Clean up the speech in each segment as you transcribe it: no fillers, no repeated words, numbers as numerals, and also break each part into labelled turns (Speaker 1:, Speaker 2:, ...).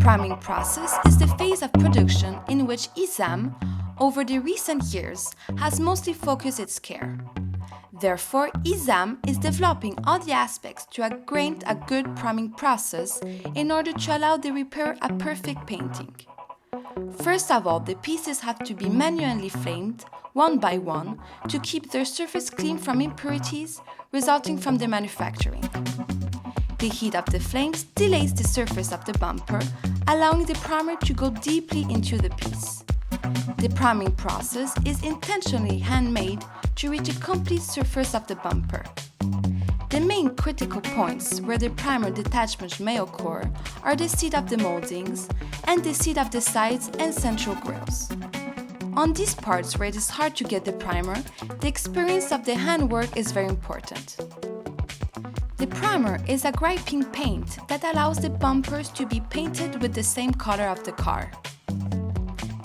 Speaker 1: Priming process is the phase of production in which ESAM, over the recent years, has mostly focused its care. Therefore, ESAM is developing all the aspects to grant a good priming process in order to allow the repair a perfect painting. First of all, the pieces have to be manually flamed, one by one, to keep their surface clean from impurities resulting from the manufacturing. The heat of the flames delays the surface of the bumper, allowing the primer to go deeply into the piece. The priming process is intentionally handmade to reach a complete surface of the bumper. The main critical points where the primer detachment may occur are the seat of the moldings and the seat of the sides and central grills. On these parts where it is hard to get the primer, the experience of the handwork is very important. The primer is a griping paint that allows the bumpers to be painted with the same color of the car.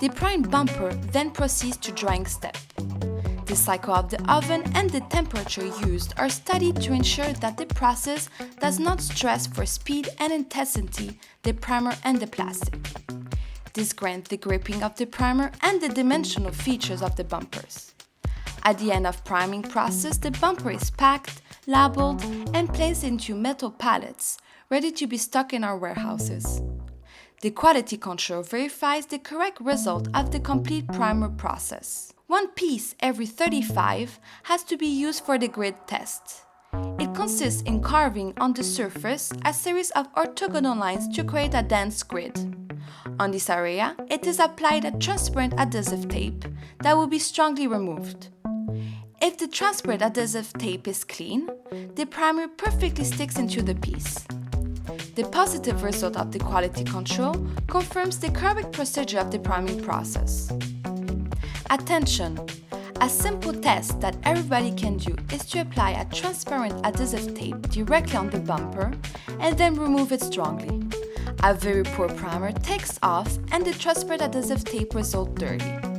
Speaker 1: The primed bumper then proceeds to drying step. The cycle of the oven and the temperature used are studied to ensure that the process does not stress for speed and intensity the primer and the plastic. This grants the gripping of the primer and the dimensional features of the bumpers. At the end of priming process, the bumper is packed, labeled, and placed into metal pallets, ready to be stocked in our warehouses. The quality control verifies the correct result of the complete primer process. One piece every 35 has to be used for the grid test. It consists in carving on the surface a series of orthogonal lines to create a dense grid. On this area, it is applied a transparent adhesive tape that will be strongly removed. If the transparent adhesive tape is clean, the primer perfectly sticks into the piece. The positive result of the quality control confirms the correct procedure of the priming process. Attention! A simple test that everybody can do is to apply a transparent adhesive tape directly on the bumper and then remove it strongly. A very poor primer takes off and the transparent adhesive tape results dirty.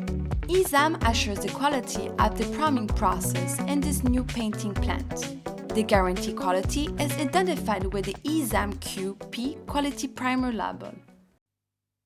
Speaker 1: ESAM assures the quality of the priming process in this new painting plant. The guarantee quality is identified with the ESAM QP quality primer label.